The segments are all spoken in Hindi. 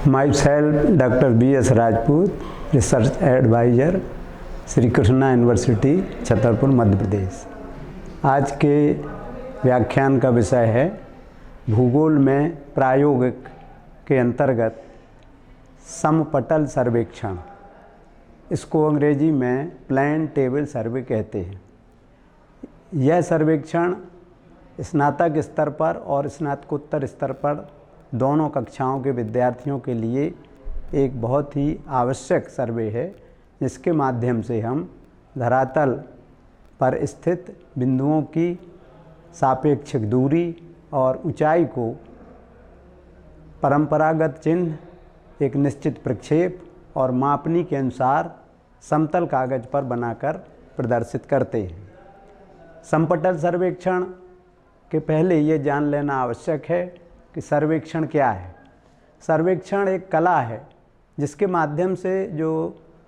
Myself, Dr. B.S. Rajput, Research Advisor, Shri Krishna University Chhatarpur Madhya Pradesh. आज के व्याख्यान का विषय है भूगोल में प्रायोगिक के अंतर्गत समपटल सर्वेक्षण। इसको अंग्रेजी में प्लान टेबल सर्वे कहते हैं। यह सर्वेक्षण स्नातक स्तर पर और स्नातकोत्तर स्तर पर दोनों कक्षाओं के विद्यार्थियों के लिए एक बहुत ही आवश्यक सर्वे है, जिसके माध्यम से हम धरातल पर स्थित बिंदुओं की सापेक्षिक दूरी और ऊंचाई को परंपरागत चिन्ह, एक निश्चित प्रक्षेप और मापनी के अनुसार समतल कागज पर बनाकर प्रदर्शित करते हैं। समपटल सर्वेक्षण के पहले ये जान लेना आवश्यक है कि सर्वेक्षण क्या है। सर्वेक्षण एक कला है जिसके माध्यम से जो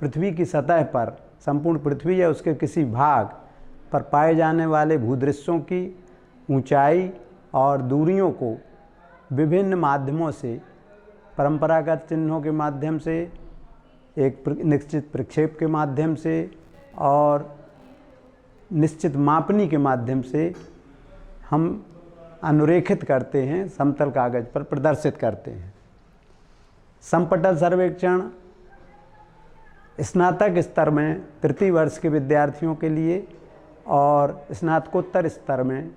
पृथ्वी की सतह पर, संपूर्ण पृथ्वी या उसके किसी भाग पर पाए जाने वाले भूदृश्यों की ऊंचाई और दूरियों को विभिन्न माध्यमों से, परंपरागत चिन्हों के माध्यम से, एक निश्चित प्रक्षेप के माध्यम से और निश्चित मापनी के माध्यम से हम अनुरेखित करते हैं, समतल कागज पर प्रदर्शित करते हैं। समपटल सर्वेक्षण स्नातक स्तर में तृतीय वर्ष के विद्यार्थियों के लिए और स्नातकोत्तर स्तर में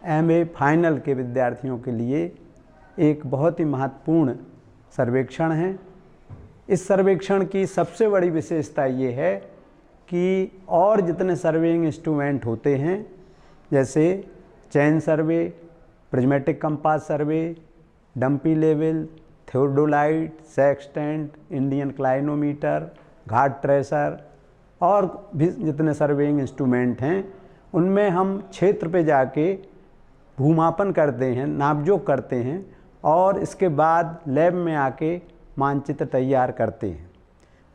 एमए फाइनल के विद्यार्थियों के लिए एक बहुत ही महत्वपूर्ण सर्वेक्षण है। इस सर्वेक्षण की सबसे बड़ी विशेषता ये है कि और जितने सर्वेइंग इंस्ट्रूमेंट होते हैं, जैसे chain survey, prismatic compass survey, dumpy level, theodolite, sextant, Indian clinometer, ghat tracer और भी जितने सर्वेइंग इंस्ट्रूमेंट हैं, उनमें हम क्षेत्र पे जाके भूमापन करते हैं, नापजोख करते हैं और इसके बाद लैब में आके मानचित्र तैयार करते हैं।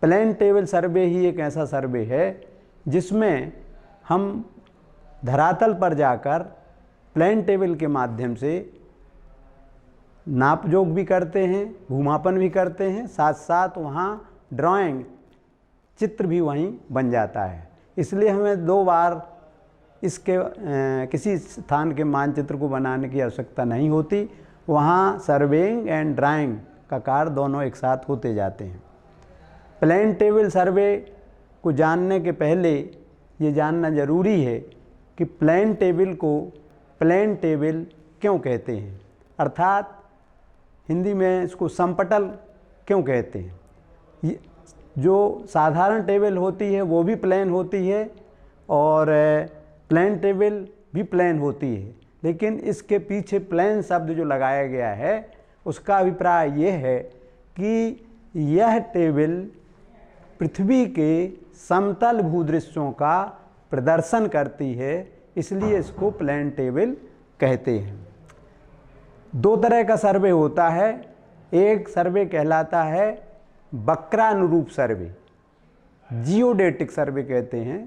प्लान टेबल सर्वे ही एक ऐसा सर्वे है जिसमें हम धरातल पर जाकर प्लान टेबल के माध्यम से नापजोख भी करते हैं, भूमापन भी करते हैं, साथ साथ वहाँ ड्राइंग, चित्र भी वहीं बन जाता है। इसलिए हमें दो बार इसके किसी स्थान के मानचित्र को बनाने की आवश्यकता नहीं होती। वहाँ सर्वेइंग एंड ड्राइंग का कार्य दोनों एक साथ होते जाते हैं। प्लान टेबल सर्वे को जानने के पहले ये जानना ज़रूरी है कि प्लान टेबल को प्लान टेबल क्यों कहते हैं, अर्थात हिंदी में इसको समपटल क्यों कहते हैं। जो साधारण टेबल होती है वो भी प्लान होती है और प्लान टेबल भी प्लान होती है, लेकिन इसके पीछे प्लान शब्द जो लगाया गया है उसका अभिप्राय ये है कि यह टेबल पृथ्वी के समतल भूदृश्यों का प्रदर्शन करती है, इसलिए इसको प्लान टेबल कहते हैं। दो तरह का सर्वे होता है। एक सर्वे कहलाता है वक्रानुरूप सर्वे, जियोडेटिक सर्वे कहते हैं।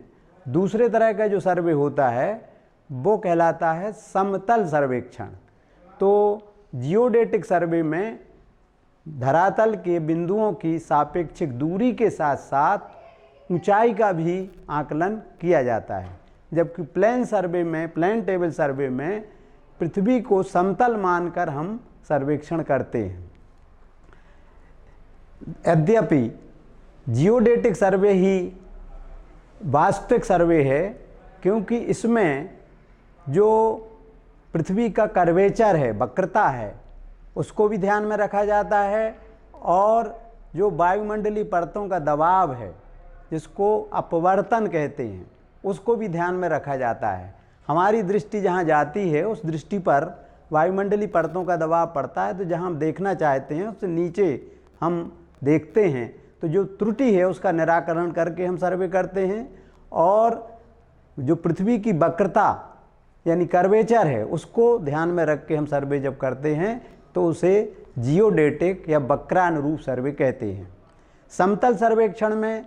दूसरे तरह का जो सर्वे होता है वो कहलाता है समतल सर्वेक्षण। तो जियोडेटिक सर्वे में धरातल के बिंदुओं की सापेक्षिक दूरी के साथ साथ ऊंचाई का भी आकलन किया जाता है, जबकि प्लान सर्वे में, प्लान टेबल सर्वे में पृथ्वी को समतल मानकर हम सर्वेक्षण करते हैं। यद्यपि जियोडेटिक सर्वे ही वास्तविक सर्वे है, क्योंकि इसमें जो पृथ्वी का कर्वेचर है, वक्रता है, उसको भी ध्यान में रखा जाता है और जो वायुमंडलीय परतों का दबाव है, जिसको अपवर्तन कहते हैं, उसको भी ध्यान में रखा जाता है। हमारी दृष्टि जहाँ जाती है उस दृष्टि पर वायुमंडलीय परतों का दबाव पड़ता है, तो जहाँ हम देखना चाहते हैं उससे नीचे हम देखते हैं, तो जो त्रुटि है उसका निराकरण करके हम सर्वे करते हैं। और जो पृथ्वी की वक्रता यानी कर्वेचर है उसको ध्यान में रख के हम सर्वे जब करते हैं तो उसे जियोडेटिक या वक्रानुरूप सर्वे कहते हैं। समतल सर्वेक्षण में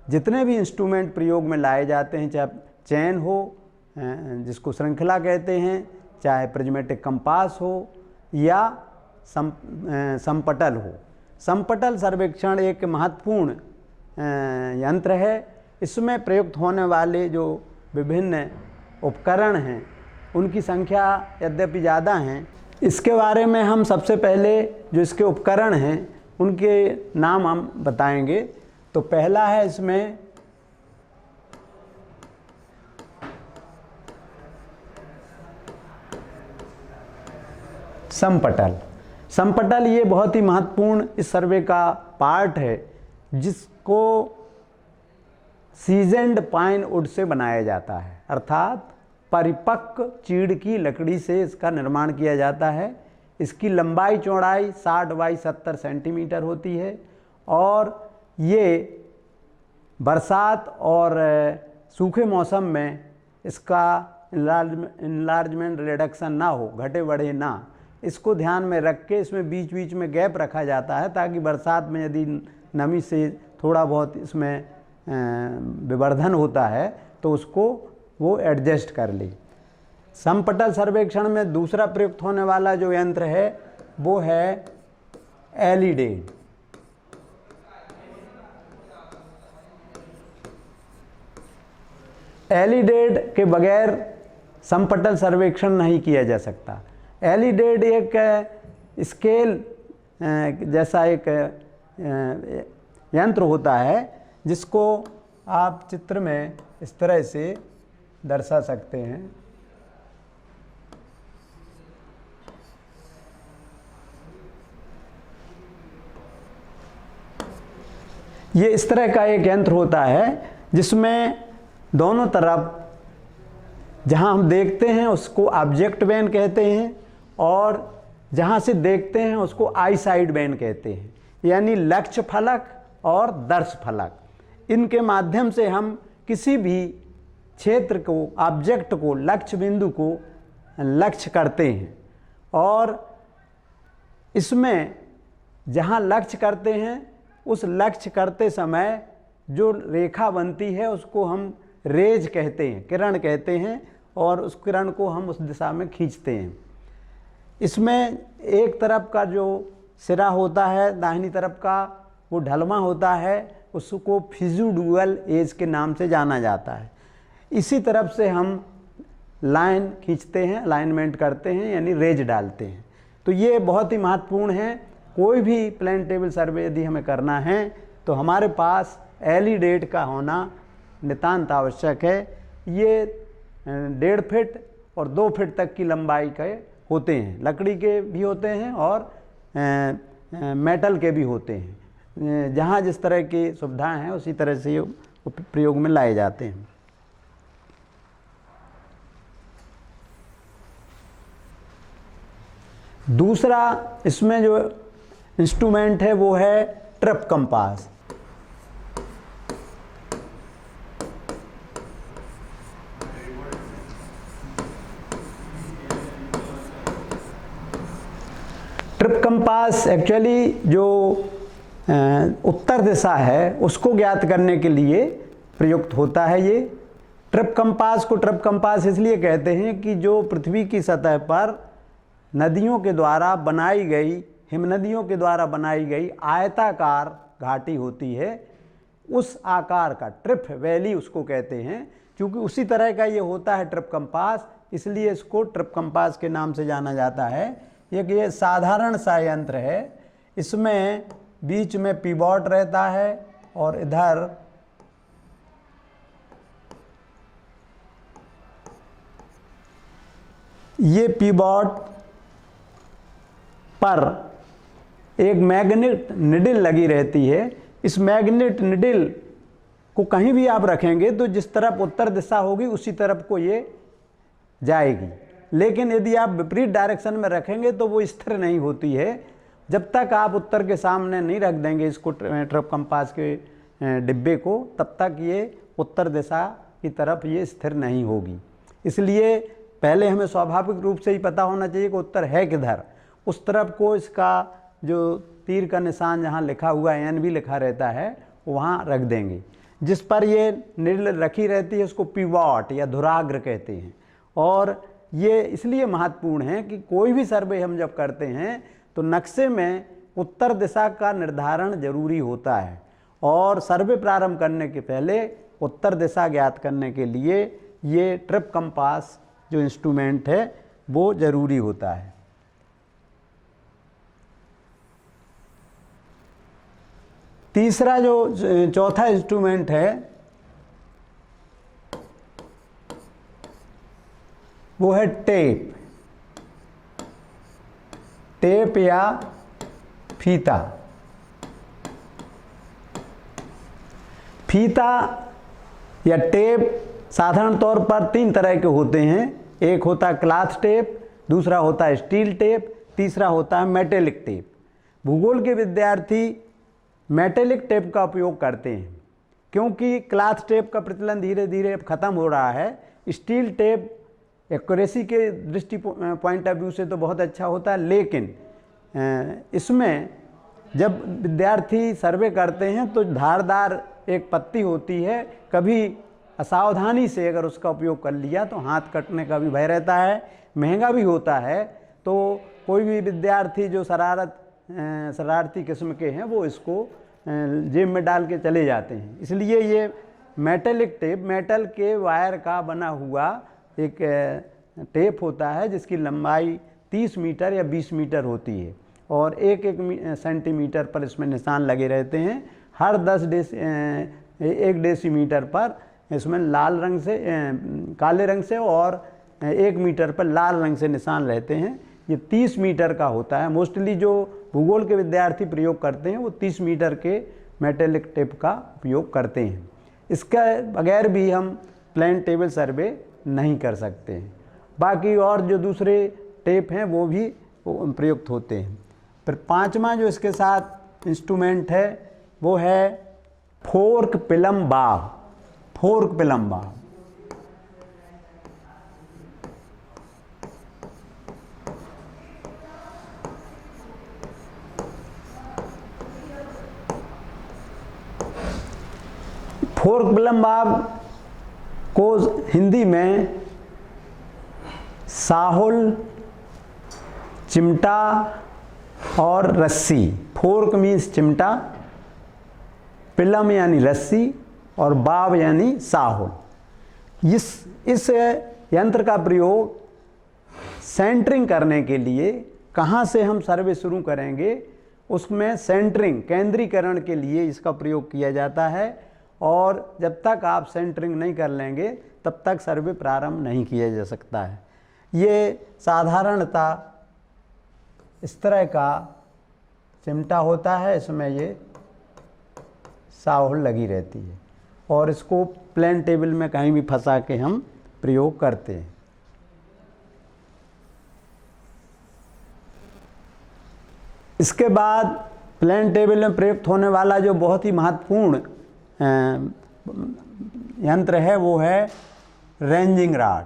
जितने भी इंस्ट्रूमेंट प्रयोग में लाए जाते हैं, चाहे चैन हो जिसको श्रृंखला कहते हैं, चाहे प्रिज्मेटिक कंपास हो या समपटल हो। समपटल सर्वेक्षण एक महत्वपूर्ण यंत्र है। इसमें प्रयुक्त होने वाले जो विभिन्न उपकरण हैं उनकी संख्या यद्यपि ज़्यादा हैं। इसके बारे में हम सबसे पहले जो इसके उपकरण हैं उनके नाम हम बताएंगे। तो पहला है इसमें समपटल। समपटल ये बहुत ही महत्वपूर्ण इस सर्वे का पार्ट है, जिसको सीजनड पाइन वुड से बनाया जाता है, अर्थात परिपक्व चीड़ की लकड़ी से इसका निर्माण किया जाता है। इसकी लंबाई चौड़ाई 60 बाई 70 सेंटीमीटर होती है और ये बरसात और सूखे मौसम में इसका इनलार्जमेंट रिडक्शन ना हो, घटे बढ़े ना, इसको ध्यान में रख के इसमें बीच बीच में गैप रखा जाता है ताकि बरसात में यदि नमी से थोड़ा बहुत इसमें विवर्धन होता है तो उसको वो एडजस्ट कर ले। समपटल सर्वेक्षण में दूसरा प्रयुक्त होने वाला जो यंत्र है वो है एलिडेड। एलिडेड के बगैर समपटल सर्वेक्षण नहीं किया जा सकता। एलिडेड एक स्केल जैसा एक यंत्र होता है जिसको आप चित्र में इस तरह से दर्शा सकते हैं। ये इस तरह का एक यंत्र होता है जिसमें दोनों तरफ जहां हम देखते हैं उसको ऑब्जेक्ट बेन कहते हैं और जहां से देखते हैं उसको आई साइड बेन कहते हैं, यानी लक्ष्य फलक और दर्श फलक। इनके माध्यम से हम किसी भी क्षेत्र को, ऑब्जेक्ट को, लक्ष्य बिंदु को लक्ष्य करते हैं और इसमें जहां लक्ष्य करते हैं उस लक्ष्य करते समय जो रेखा बनती है उसको हम रेज कहते हैं, किरण कहते हैं, और उस किरण को हम उस दिशा में खींचते हैं। इसमें एक तरफ का जो सिरा होता है दाहिनी तरफ का वो ढलमा होता है, उसको फिजुडुअल एज के नाम से जाना जाता है। इसी तरफ से हम लाइन खींचते हैं, अलाइनमेंट करते हैं, यानी रेज डालते हैं। तो ये बहुत ही महत्वपूर्ण है। कोई भी प्लेन टेबल सर्वे यदि हमें करना है तो हमारे पास एलिडेड का होना नितांत आवश्यक है। ये 1.5 फीट और 2 फीट तक की लंबाई के होते हैं, लकड़ी के भी होते हैं और मेटल के भी होते हैं। जहाँ जिस तरह की सुविधाएं हैं उसी तरह से ये प्रयोग में लाए जाते हैं। दूसरा इसमें जो इंस्ट्रूमेंट है वो है trip compass. Trip compass actually जो उत्तर दिशा है उसको ज्ञात करने के लिए प्रयुक्त होता है। ये ट्रिप कंपास को ट्रिप कंपास इसलिए कहते हैं कि जो पृथ्वी की सतह पर नदियों के द्वारा बनाई गई, हिमनदियों के द्वारा बनाई गई आयताकार घाटी होती है, उस आकार का ट्रिप वैली उसको कहते हैं। क्योंकि उसी तरह का ये होता है ट्रिप कंपास, इसलिए इसको ट्रिप कंपास के नाम से जाना जाता है। ये साधारण सा यंत्र है। इसमें बीच में पिवॉट रहता है और इधर ये पिवॉट पर एक मैग्नेट निडल लगी रहती है। इस मैग्नेट निडल को कहीं भी आप रखेंगे तो जिस तरफ उत्तर दिशा होगी उसी तरफ को ये जाएगी, लेकिन यदि आप विपरीत डायरेक्शन में रखेंगे तो वो स्थिर नहीं होती है। जब तक आप उत्तर के सामने नहीं रख देंगे इसको ट्रिप कंपास के डिब्बे को, तब तक ये उत्तर दिशा की तरफ ये स्थिर नहीं होगी। इसलिए पहले हमें स्वाभाविक रूप से ही पता होना चाहिए कि उत्तर है किधर। उस तरफ को इसका जो तीर का निशान जहाँ लिखा हुआ है, NB लिखा रहता है, वहाँ रख देंगे। जिस पर ये निडल रखी रहती है उसको पिवॉट या धुराग्र कहते हैं। और ये इसलिए महत्वपूर्ण है कि कोई भी सर्वे हम जब करते हैं तो नक्शे में उत्तर दिशा का निर्धारण जरूरी होता है और सर्वे प्रारंभ करने के पहले उत्तर दिशा ज्ञात करने के लिए ये ट्रिप कंपास जो इंस्ट्रूमेंट है वो जरूरी होता है। तीसरा जो चौथा इंस्ट्रूमेंट है वो है टेप। टेप या फीता। फीता या टेप साधारण तौर पर 3 तरह के होते हैं। एक होता है क्लॉथ टेप, दूसरा होता है स्टील टेप, तीसरा होता है मेटेलिक टेप। भूगोल के विद्यार्थी मेटेलिक टेप का उपयोग करते हैं क्योंकि क्लॉथ टेप का प्रचलन धीरे धीरे अब ख़त्म हो रहा है। स्टील टेप एक्यूरेसी के दृष्टि पॉइंट ऑफ व्यू से तो बहुत अच्छा होता है, लेकिन इसमें जब विद्यार्थी सर्वे करते हैं तो धारदार एक पत्ती होती है, कभी असावधानी से अगर उसका उपयोग कर लिया तो हाथ कटने का भी भय रहता है, महंगा भी होता है। तो कोई भी विद्यार्थी जो शरारती किस्म के हैं वो इसको जेब में डाल के चले जाते हैं। इसलिए ये मेटेलिक टेप, मेटल के वायर का बना हुआ एक टेप होता है जिसकी लंबाई 30 मीटर या 20 मीटर होती है और एक सेंटीमीटर पर इसमें निशान लगे रहते हैं। हर 1 डेसीमीटर पर इसमें लाल रंग से काले रंग से और 1 मीटर पर लाल रंग से निशान रहते हैं। ये 30 मीटर का होता है। मोस्टली जो भूगोल के विद्यार्थी प्रयोग करते हैं वो 30 मीटर के मेटेलिक टेप का उपयोग करते हैं। इसके बगैर भी हम प्लेन टेबल सर्वे नहीं कर सकते हैं। बाकी और जो दूसरे टेप हैं वो भी प्रयुक्त होते हैं। फिर 5वां जो इसके साथ इंस्ट्रूमेंट है वो है फोर्क पिलम बाव। फोर्क पिलम बाव फोर्क पिलम बाव को हिंदी में साहुल, चिमटा और रस्सी। फोर्क मीन्स चिमटा, पिलम यानी रस्सी और बाव यानी साहुल। इस यंत्र का प्रयोग सेंटरिंग करने के लिए, कहाँ से हम सर्वे शुरू करेंगे उसमें सेंटरिंग, केंद्रीकरण के लिए इसका प्रयोग किया जाता है और जब तक आप सेंटरिंग नहीं कर लेंगे तब तक सर्वे प्रारंभ नहीं किया जा सकता है। ये साधारणतः इस तरह का चिमटा होता है, इसमें ये साहुल लगी रहती है और इसको प्लेन टेबल में कहीं भी फंसा के हम प्रयोग करते हैं। इसके बाद प्लेन टेबल में प्रयुक्त होने वाला जो बहुत ही महत्वपूर्ण यंत्र है वो है रेंजिंग रॉड।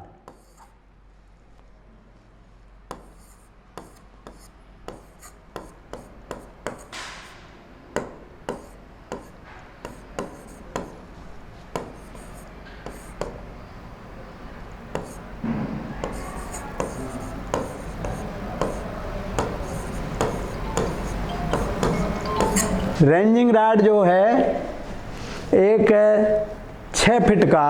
रेंजिंग रॉड जो है एक 6 फीट का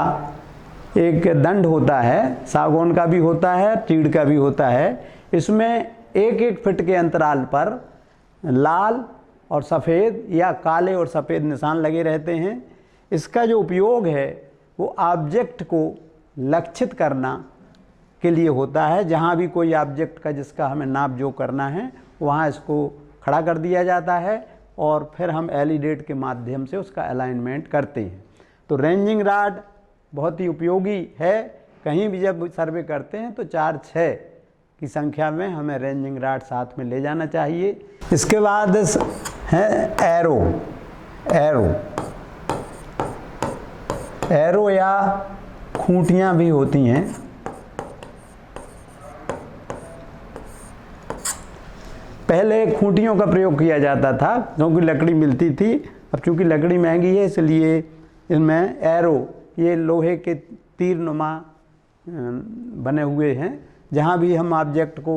एक दंड होता है, सागौन का भी होता है, चीड़ का भी होता है। इसमें 1-1 फीट के अंतराल पर लाल और सफ़ेद या काले और सफ़ेद निशान लगे रहते हैं। इसका जो उपयोग है वो ऑब्जेक्ट को लक्षित करना के लिए होता है। जहाँ भी कोई ऑब्जेक्ट का जिसका हमें नाप जोख करना है वहाँ इसको खड़ा कर दिया जाता है और फिर हम एलिडेट के माध्यम से उसका अलाइनमेंट करते हैं। तो रेंजिंग रॉड बहुत ही उपयोगी है। कहीं भी जब सर्वे करते हैं तो 4-6 की संख्या में हमें रेंजिंग रॉड साथ में ले जाना चाहिए। इसके बाद है एरो। एरो या खूंटियाँ भी होती हैं। पहले खूंटियों का प्रयोग किया जाता था क्योंकि लकड़ी मिलती थी। अब चूँकि लकड़ी महंगी है इसलिए इनमें एरो, ये लोहे के तीर नुमा बने हुए हैं। जहाँ भी हम ऑब्जेक्ट को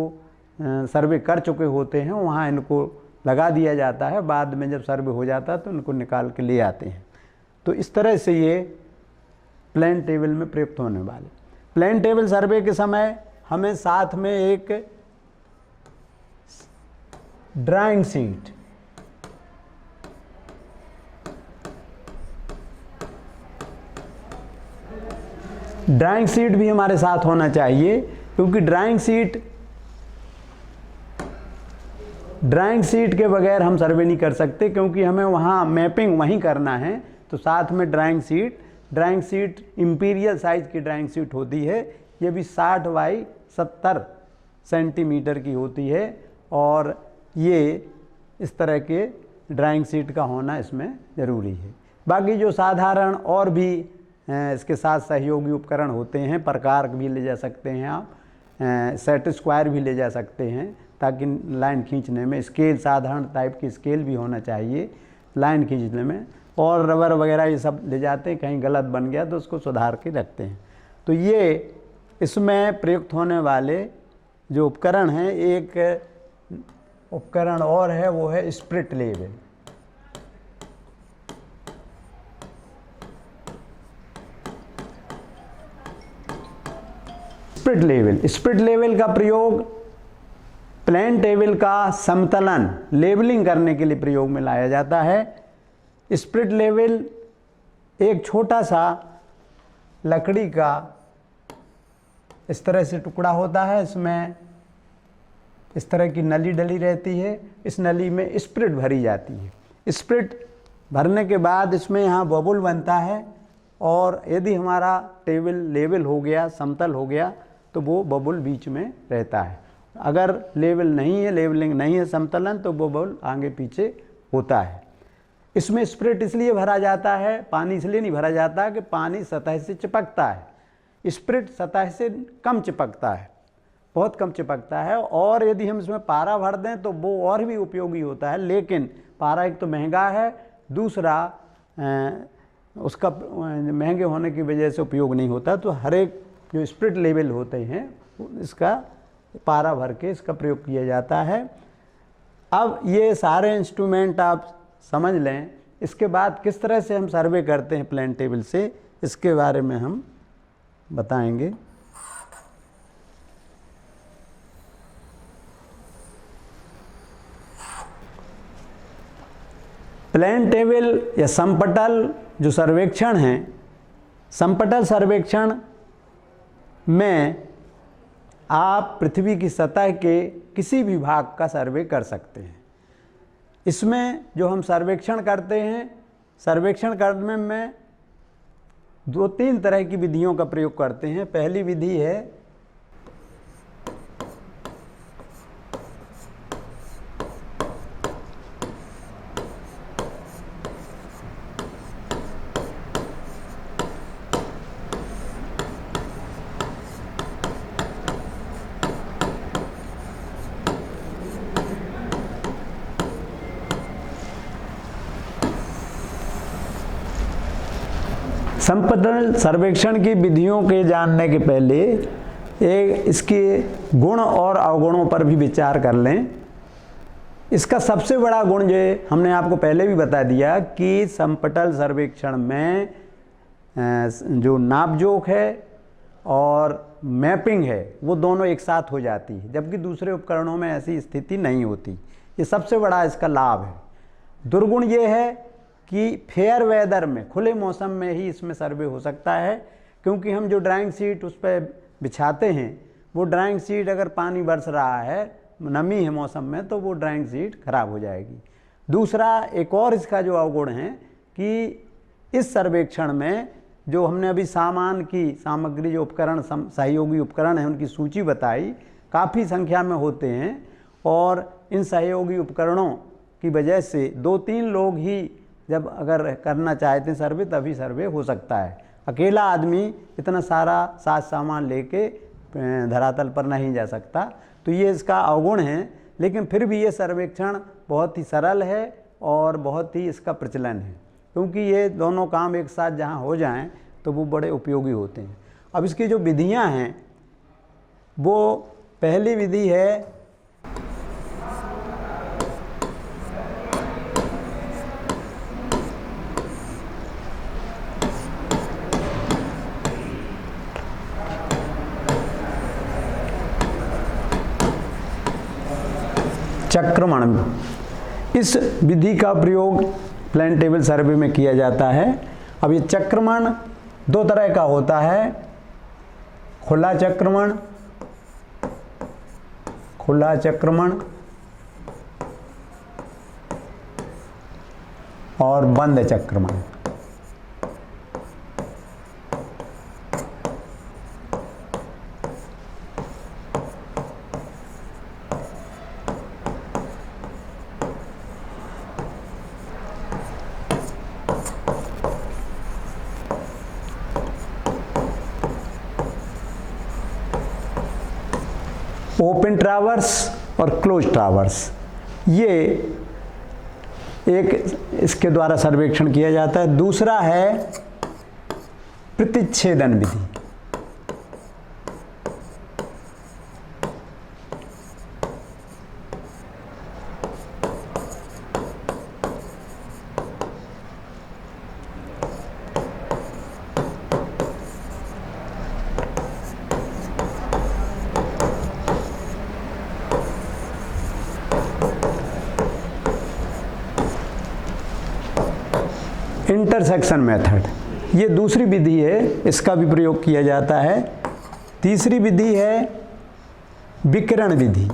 सर्वे कर चुके होते हैं वहाँ इनको लगा दिया जाता है। बाद में जब सर्वे हो जाता है तो इनको निकाल के ले आते हैं। तो इस तरह से ये प्लान टेबल में प्रयुक्त होने वाले। प्लान टेबल सर्वे के समय हमें साथ में एक ड्राइंग शीट, ड्राइंग शीट भी हमारे साथ होना चाहिए, क्योंकि ड्राइंग शीट के बगैर हम सर्वे नहीं कर सकते, क्योंकि हमें वहाँ मैपिंग वहीं करना है। तो साथ में ड्राइंग शीट इंपीरियल साइज़ की ड्राइंग शीट होती है। ये भी 60 बाई 70 सेंटीमीटर की होती है, और ये इस तरह के ड्राइंग शीट का होना इसमें ज़रूरी है। बाकी जो साधारण और भी इसके साथ सहयोगी उपकरण होते हैं, प्रकार भी ले जा सकते हैं आप, सेट स्क्वायर भी ले जा सकते हैं, ताकि लाइन खींचने में स्केल, साधारण टाइप की स्केल भी होना चाहिए लाइन खींचने में, और रबर वगैरह ये सब ले जाते हैं। कहीं गलत बन गया तो उसको सुधार के रखते हैं। तो ये इसमें प्रयुक्त होने वाले जो उपकरण हैं, एक उपकरण और है, वो है स्प्रिट लेवल। स्प्रिट लेवल का प्रयोग प्लान टेबल का समतलन लेवलिंग करने के लिए प्रयोग में लाया जाता है। स्प्रिट लेवल एक छोटा सा लकड़ी का इस तरह से टुकड़ा होता है, इसमें इस तरह की नली डली रहती है। इस नली में स्प्रिट भरी जाती है। स्प्रिट भरने के बाद इसमें यहाँ बबुल बनता है, और यदि हमारा टेबल लेवल हो गया, समतल हो गया, तो वो बबुल बीच में रहता है। अगर लेवल नहीं है, लेवलिंग नहीं है, समतलन, तो बबुल आगे पीछे होता है। इसमें स्प्रिट इसलिए भरा जाता है, पानी इसलिए नहीं भरा जाता कि पानी सतह से चिपकता है। स्प्रिट सतह से कम चिपकता है, बहुत कम चिपकता है, और यदि हम इसमें पारा भर दें तो वो और भी उपयोगी होता है। लेकिन पारा एक तो महंगा है, दूसरा उसका महंगे होने की वजह से उपयोग नहीं होता। तो हर एक जो स्प्रिट लेवल होते हैं इसका पारा भर के इसका प्रयोग किया जाता है। अब ये सारे इंस्ट्रूमेंट आप समझ लें। इसके बाद किस तरह से हम सर्वे करते हैं प्लान टेबल से, इसके बारे में हम बताएंगे। प्लान टेबल या समपटल जो सर्वेक्षण हैं, समपटल सर्वेक्षण में आप पृथ्वी की सतह के किसी भी भाग का सर्वे कर सकते हैं। इसमें जो हम सर्वेक्षण करते हैं, सर्वेक्षण करने में 2-3 तरह की विधियों का प्रयोग करते हैं। पहली विधि है समपटल सर्वेक्षण की विधियों के जानने के पहले इसके गुण और अवगुणों पर भी विचार कर लें। इसका सबसे बड़ा गुण जो हमने आपको पहले भी बता दिया कि समपटल सर्वेक्षण में जो नापजोख है और मैपिंग है वो दोनों एक साथ हो जाती है, जबकि दूसरे उपकरणों में ऐसी स्थिति नहीं होती। ये सबसे बड़ा इसका लाभ है। दुर्गुण ये है कि फेयर वेदर में, खुले मौसम में ही इसमें सर्वे हो सकता है, क्योंकि हम जो ड्राइंग शीट उस पर बिछाते हैं वो ड्राइंग शीट अगर पानी बरस रहा है, नमी है मौसम में, तो वो ड्राइंग शीट खराब हो जाएगी। दूसरा एक और इसका जो अवगुण है कि इस सर्वेक्षण में जो हमने अभी सामान की सामग्री, जो उपकरण सहयोगी उपकरण हैं उनकी सूची बताई, काफ़ी संख्या में होते हैं, और इन सहयोगी उपकरणों की वजह से 2-3 लोग ही जब अगर करना चाहते हैं सर्वे, तभी सर्वे हो सकता है। अकेला आदमी इतना सारा साज सामान लेके धरातल पर नहीं जा सकता। तो ये इसका अवगुण है, लेकिन फिर भी ये सर्वेक्षण बहुत ही सरल है और बहुत ही इसका प्रचलन है, क्योंकि ये दोनों काम एक साथ जहाँ हो जाएं तो वो बड़े उपयोगी होते हैं। अब इसकी जो विधियाँ हैं, वो पहली विधि है चक्रमण, इस विधि का प्रयोग प्लान टेबल सर्वे में किया जाता है। अब ये चक्रमण दो तरह का होता है, खुला चक्रमण और बंद चक्रमण। ओपन ट्रावर्स और क्लोज ट्रावर्स, ये एक इसके द्वारा सर्वेक्षण किया जाता है। दूसरा है प्रतिच्छेदन विधि। इंटरसेक्शन मेथड, ये दूसरी विधि है, इसका भी प्रयोग किया जाता है। तीसरी विधि है विकिरण विधि।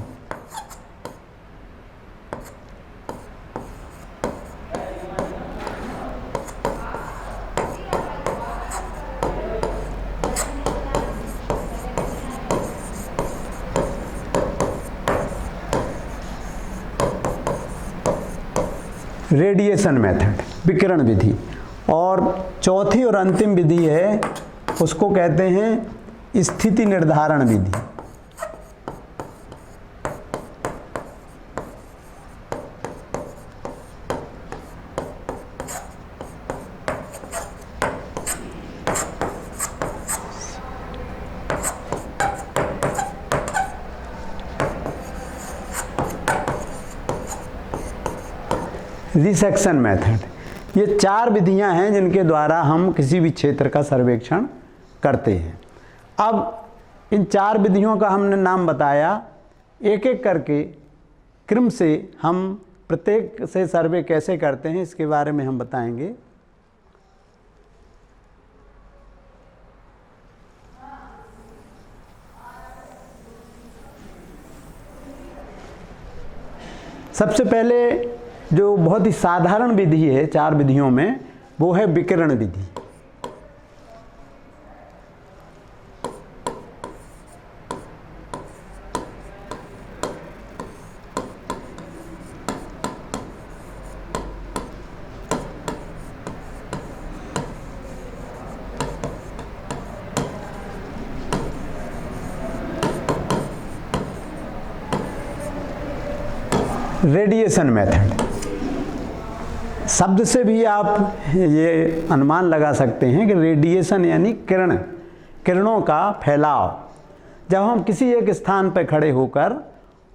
रेडिएशन मेथड, विकिरण विधि। और चौथी और अंतिम विधि है, उसको कहते हैं स्थिति निर्धारण विधि। रिसेक्शन मेथड, ये चार विधियां हैं जिनके द्वारा हम किसी भी क्षेत्र का सर्वेक्षण करते हैं। अब इन चार विधियों का हमने नाम बताया, एक एक करके क्रम से हम प्रत्येक से सर्वे कैसे करते हैं इसके बारे में हम बताएंगे। सबसे पहले जो बहुत ही साधारण विधि है चार विधियों में, वो है विकिरण विधि। रेडिएशन मेथड, शब्द से भी आप ये अनुमान लगा सकते हैं कि रेडिएशन यानी किरणों का फैलाव। जब हम किसी एक स्थान पर खड़े होकर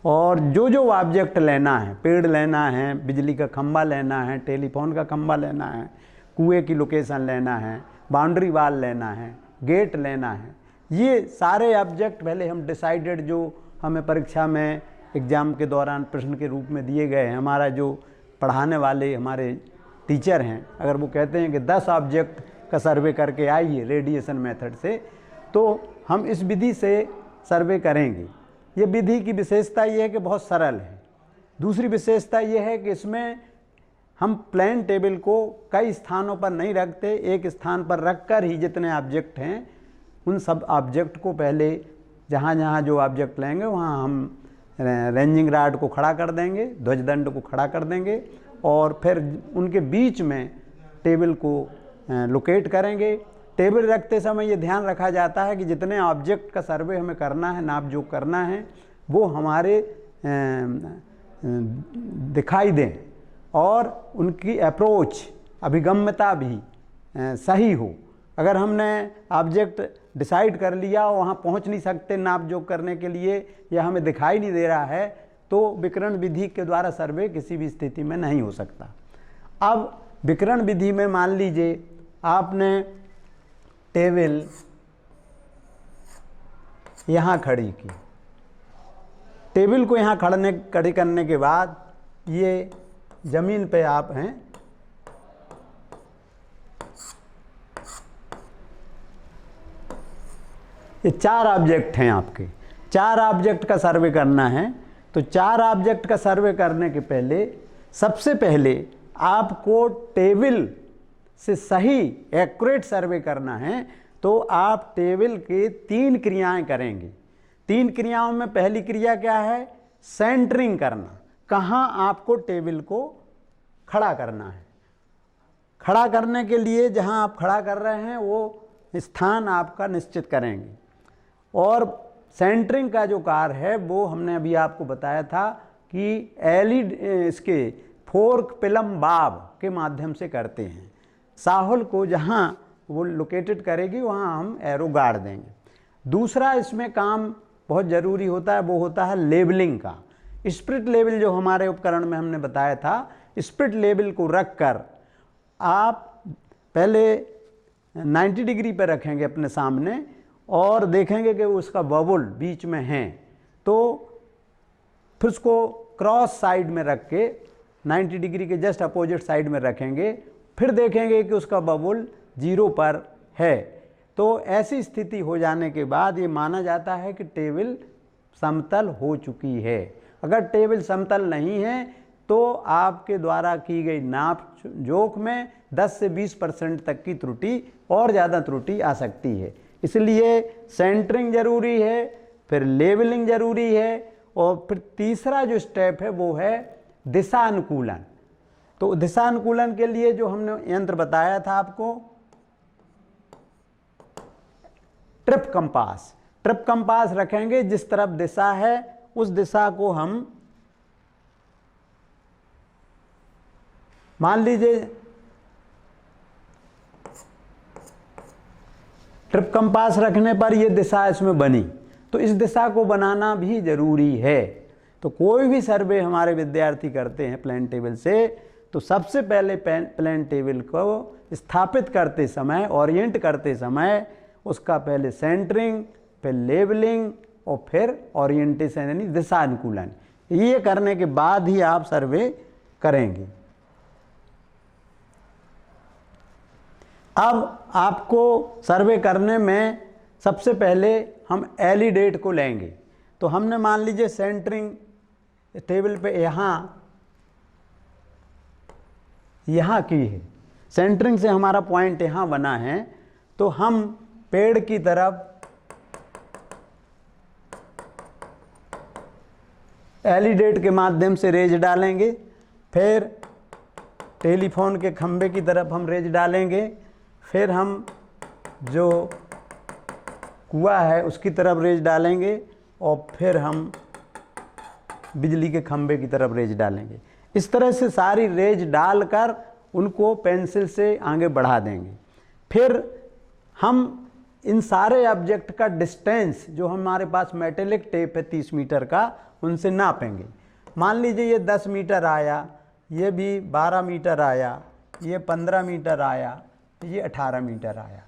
और जो ऑब्जेक्ट लेना है, पेड़ लेना है, बिजली का खंभा लेना है, टेलीफोन का खंभा लेना है, कुएं की लोकेशन लेना है, बाउंड्री वाल लेना है, गेट लेना है, ये सारे ऑब्जेक्ट पहले हम डिसाइडेड, जो हमें परीक्षा में एग्ज़ाम के दौरान प्रश्न के रूप में दिए गए हैं, हमारा जो पढ़ाने वाले हमारे टीचर हैं, अगर वो कहते हैं कि 10 ऑब्जेक्ट का सर्वे करके आइए रेडिएशन मेथड से, तो हम इस विधि से सर्वे करेंगे। ये विधि की विशेषता ये है कि बहुत सरल है। दूसरी विशेषता ये है कि इसमें हम प्लान टेबल को कई स्थानों पर नहीं रखते, एक स्थान पर रखकर ही जितने ऑब्जेक्ट हैं उन सब ऑब्जेक्ट को पहले जहाँ जहाँ जो ऑब्जेक्ट लेंगे वहाँ हम रेंजिंग राड को खड़ा कर देंगे, ध्वजदंड को खड़ा कर देंगे और फिर उनके बीच में टेबल को लोकेट करेंगे। टेबल रखते समय ये ध्यान रखा जाता है कि जितने ऑब्जेक्ट का सर्वे हमें करना है, नाप जोख करना है, वो हमारे दिखाई दें और उनकी अप्रोच, अभिगम्यता भी सही हो। अगर हमने ऑब्जेक्ट डिसाइड कर लिया और वहाँ पहुँच नहीं सकते नाप जोख करने के लिए, या हमें दिखाई नहीं दे रहा है, तो विकिरण विधि के द्वारा सर्वे किसी भी स्थिति में नहीं हो सकता। अब विकिरण विधि में मान लीजिए आपने टेबल यहाँ खड़ी की, टेबल को यहाँ खड़े करने के बाद ये ज़मीन पे आप हैं, ये 4 ऑब्जेक्ट हैं आपके, 4 ऑब्जेक्ट का सर्वे करना है। तो 4 ऑब्जेक्ट का सर्वे करने के पहले सबसे पहले आपको टेबल से सही एक्यूरेट सर्वे करना है। तो आप टेबल के 3 क्रियाएं करेंगे। 3 क्रियाओं में पहली क्रिया क्या है? सेंटरिंग करना। कहाँ आपको टेबल को खड़ा करना है। खड़ा करने के लिए जहाँ आप खड़ा कर रहे हैं वो स्थान आपका निश्चित करेंगे। और सेंटरिंग का जो कार्य है वो हमने अभी आपको बताया था कि इसके फोर्क पिलम बाब के माध्यम से करते हैं। साहुल को जहाँ वो लोकेटेड करेगी वहाँ हम एरो गाड़ देंगे। दूसरा इसमें काम बहुत ज़रूरी होता है, वो होता है लेबलिंग का। स्पिरिट लेवल जो हमारे उपकरण में हमने बताया था, स्पिरिट लेवल को रख कर आप पहले 90 डिग्री पर रखेंगे अपने सामने और देखेंगे कि उसका बबल बीच में है। तो फिर उसको क्रॉस साइड में रख के 90 डिग्री के जस्ट अपोजिट साइड में रखेंगे, फिर देखेंगे कि उसका बबल 0 पर है। तो ऐसी स्थिति हो जाने के बाद ये माना जाता है कि टेबल समतल हो चुकी है। अगर टेबल समतल नहीं है तो आपके द्वारा की गई नाप जोख में 10 से 20% तक की त्रुटि और ज़्यादा त्रुटि आ सकती है। इसलिए सेंटरिंग ज़रूरी है, फिर लेवलिंग ज़रूरी है, और फिर तीसरा जो स्टेप है वो है दिशानुकूलन। तो दिशानुकूलन के लिए जो हमने यंत्र बताया था आपको, ट्रिप कंपास। ट्रिप कंपास रखेंगे, जिस तरफ दिशा है उस दिशा को हम, मान लीजिए ट्रिप कंपास रखने पर ये दिशा इसमें बनी, तो इस दिशा को बनाना भी ज़रूरी है। तो कोई भी सर्वे हमारे विद्यार्थी करते हैं प्लान टेबल से, तो सबसे पहले प्लान टेबल को स्थापित करते समय, ओरिएंट करते समय, उसका पहले सेंटरिंग, फिर लेबलिंग और फिर ओरिएंटेशन यानी दिशानुकूलन, ये करने के बाद ही आप सर्वे करेंगे। अब आपको सर्वे करने में सबसे पहले हम एलिडेट को लेंगे। तो हमने मान लीजिए सेंटरिंग टेबल पे यहाँ की है, सेंटरिंग से हमारा पॉइंट यहाँ बना है, तो हम पेड़ की तरफ एलिडेट के माध्यम से रेज डालेंगे, फिर टेलीफोन के खंभे की तरफ हम रेज डालेंगे, फिर हम जो कुआं है उसकी तरफ रेज डालेंगे, और फिर हम बिजली के खंभे की तरफ रेज डालेंगे। इस तरह से सारी रेज डालकर उनको पेंसिल से आगे बढ़ा देंगे। फिर हम इन सारे ऑब्जेक्ट का डिस्टेंस जो हमारे पास मेटेलिक टेप है 30 मीटर का, उनसे नापेंगे। मान लीजिए ये 10 मीटर आया, ये भी 12 मीटर आया, ये 15 मीटर आया, ये 18 मीटर आया,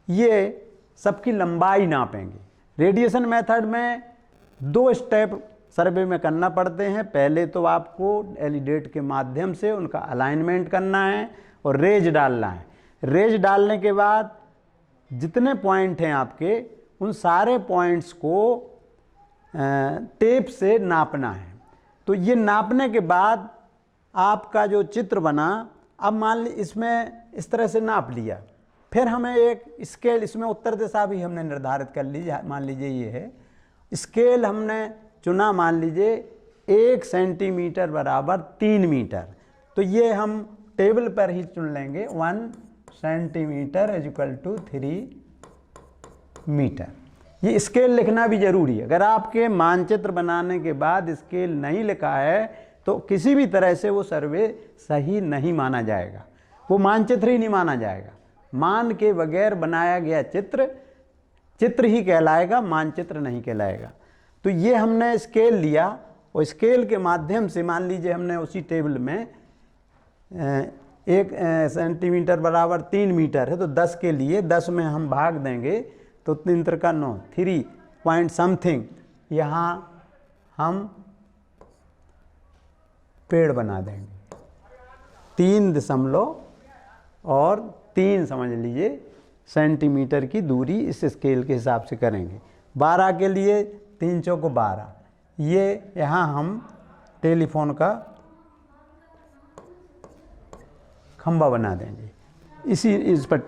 ये सबकी लंबाई नापेंगे। रेडिएशन मेथड में 2 स्टेप सर्वे में करना पड़ते हैं। पहले तो आपको एलिडेट के माध्यम से उनका अलाइनमेंट करना है और रेज डालना है। रेज डालने के बाद जितने पॉइंट हैं आपके, उन सारे पॉइंट्स को टेप से नापना है। तो ये नापने के बाद आपका जो चित्र बना, अब मान ली इसमें इस तरह से नाप लिया, फिर हमें एक स्केल, इसमें उत्तर दिशा भी हमने निर्धारित कर ली। मान लीजिए ये है स्केल हमने चुना, मान लीजिए 1 सेंटीमीटर बराबर 3 मीटर। तो ये हम टेबल पर ही चुन लेंगे, 1 सेंटीमीटर इक्वल टू 3 मीटर। ये स्केल लिखना भी जरूरी है। अगर आपके मानचित्र बनाने के बाद स्केल नहीं लिखा है तो किसी भी तरह से वो सर्वे सही नहीं माना जाएगा, वो मानचित्र ही नहीं माना जाएगा। मान के बगैर बनाया गया चित्र ही कहलाएगा, मानचित्र नहीं कहलाएगा। तो ये हमने स्केल लिया और स्केल के माध्यम से मान लीजिए हमने उसी टेबल में 1 सेंटीमीटर बराबर 3 मीटर है, तो 10 के लिए 10 में हम भाग देंगे तो 3 का 9, 3 पॉइंट समथिंग यहाँ हम पेड़ बना देंगे। 3.3 समझ लीजिए सेंटीमीटर की दूरी इस स्केल के हिसाब से करेंगे। 12 के लिए 3 चौक 12, ये यहाँ हम टेलीफोन का खंभा बना देंगे इस पर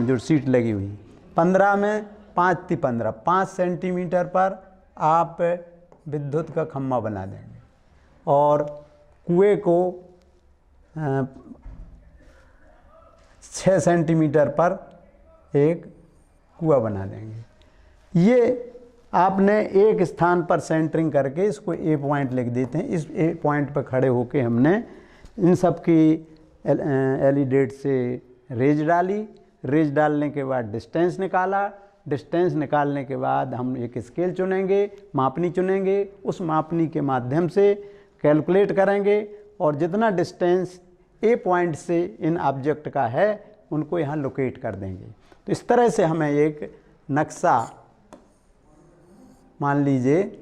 जो सीट लगी हुई। 15 में 5 × 15, 5 सेंटीमीटर पर आप विद्युत का खंभा बना देंगे और कुएं को 6 सेंटीमीटर पर एक कुआं बना देंगे। ये आपने एक स्थान पर सेंटरिंग करके इसको ए पॉइंट लिख देते हैं। इस ए पॉइंट पर खड़े होके हमने इन सब की एलिडेट से रेज डाली। रेज डालने के बाद डिस्टेंस निकाला। डिस्टेंस निकालने के बाद हम एक स्केल चुनेंगे, मापनी चुनेंगे, उस मापनी के माध्यम से कैलकुलेट करेंगे और जितना डिस्टेंस ए पॉइंट से इन ऑब्जेक्ट का है उनको यहाँ लोकेट कर देंगे। तो इस तरह से हमें एक नक्शा, मान लीजिए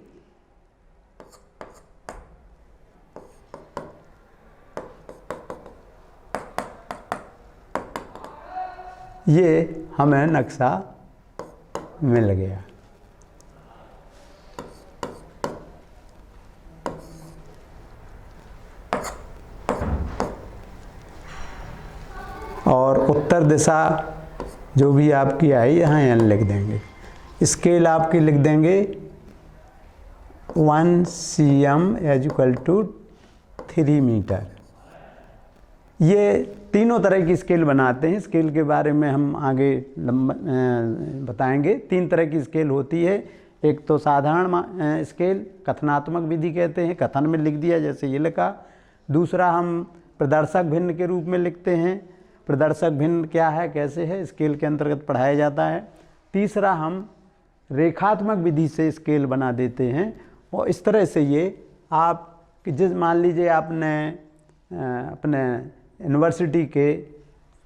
ये हमें नक्शा मिल गया। और उत्तर दिशा जो भी आपकी आई यहाँ एन लिख देंगे। स्केल आपकी लिख देंगे 1 cm = 3 मीटर। ये तीनों तरह की स्केल बनाते हैं। स्केल के बारे में हम आगे बताएंगे। 3 तरह की स्केल होती है। एक तो साधारण स्केल, कथनात्मक विधि कहते हैं, कथन में लिख दिया जैसे ये लिखा। दूसरा हम प्रदर्शक भिन्न के रूप में लिखते हैं। प्रदर्शक भिन्न क्या है, कैसे है, स्केल के अंतर्गत पढ़ाया जाता है। तीसरा हम रेखात्मक विधि से स्केल बना देते हैं। और इस तरह से ये आप जिस मान लीजिए आपने अपने यूनिवर्सिटी के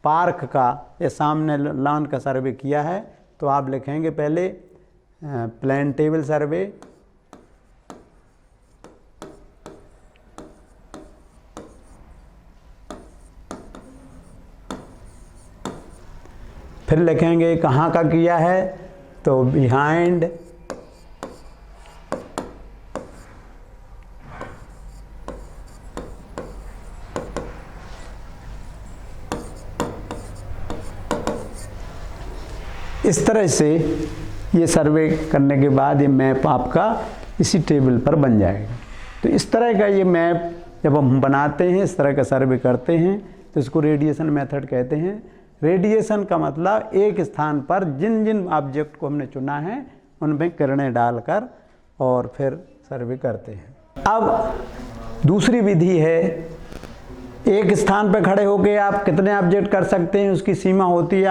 पार्क का या सामने लॉन का सर्वे किया है तो आप लिखेंगे पहले प्लान टेबल सर्वे, फिर लिखेंगे कहाँ का किया है तो बिहाइंड इस तरह से ये सर्वे करने के बाद ये मैप आपका इसी टेबल पर बन जाएगा। तो इस तरह का ये मैप जब हम बनाते हैं, इस तरह का सर्वे करते हैं तो इसको रेडिएशन मेथड कहते हैं। रेडिएशन का मतलब एक स्थान पर जिन जिन ऑब्जेक्ट को हमने चुना है उनमें किरणें डालकर और फिर सर्वे करते हैं। अब दूसरी विधि है, एक स्थान पर खड़े होकर आप कितने ऑब्जेक्ट कर सकते हैं उसकी सीमा होती है।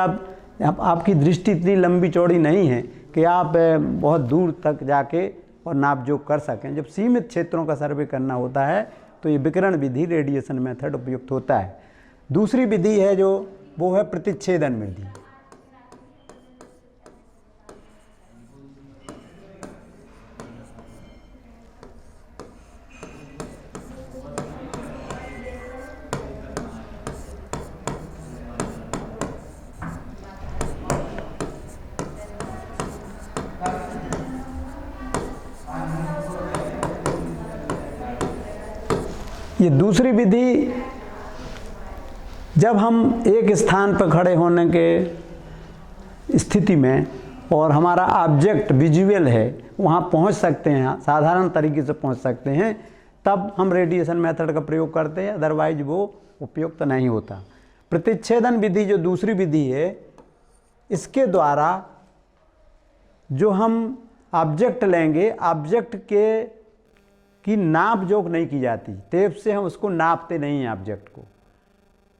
आपकी दृष्टि इतनी लंबी चौड़ी नहीं है कि आप बहुत दूर तक जाके और नाप जोख कर सकें। जब सीमित क्षेत्रों का सर्वे करना होता है तो ये विकिरण विधि, रेडिएशन मेथड उपयुक्त होता है। दूसरी विधि है जो वो है प्रतिच्छेदन विधि। ये दूसरी विधि, जब हम एक स्थान पर खड़े होने के स्थिति में और हमारा ऑब्जेक्ट विजुअल है, वहाँ पहुँच सकते हैं, साधारण तरीके से पहुँच सकते हैं, तब हम रेडिएशन मेथड का प्रयोग करते हैं, अदरवाइज वो उपयुक्त नहीं होता। प्रतिच्छेदन विधि जो दूसरी विधि है, इसके द्वारा जो हम ऑब्जेक्ट लेंगे, ऑब्जेक्ट की नाप जोख नहीं की जाती। टेप से हम उसको नापते नहीं हैं ऑब्जेक्ट को।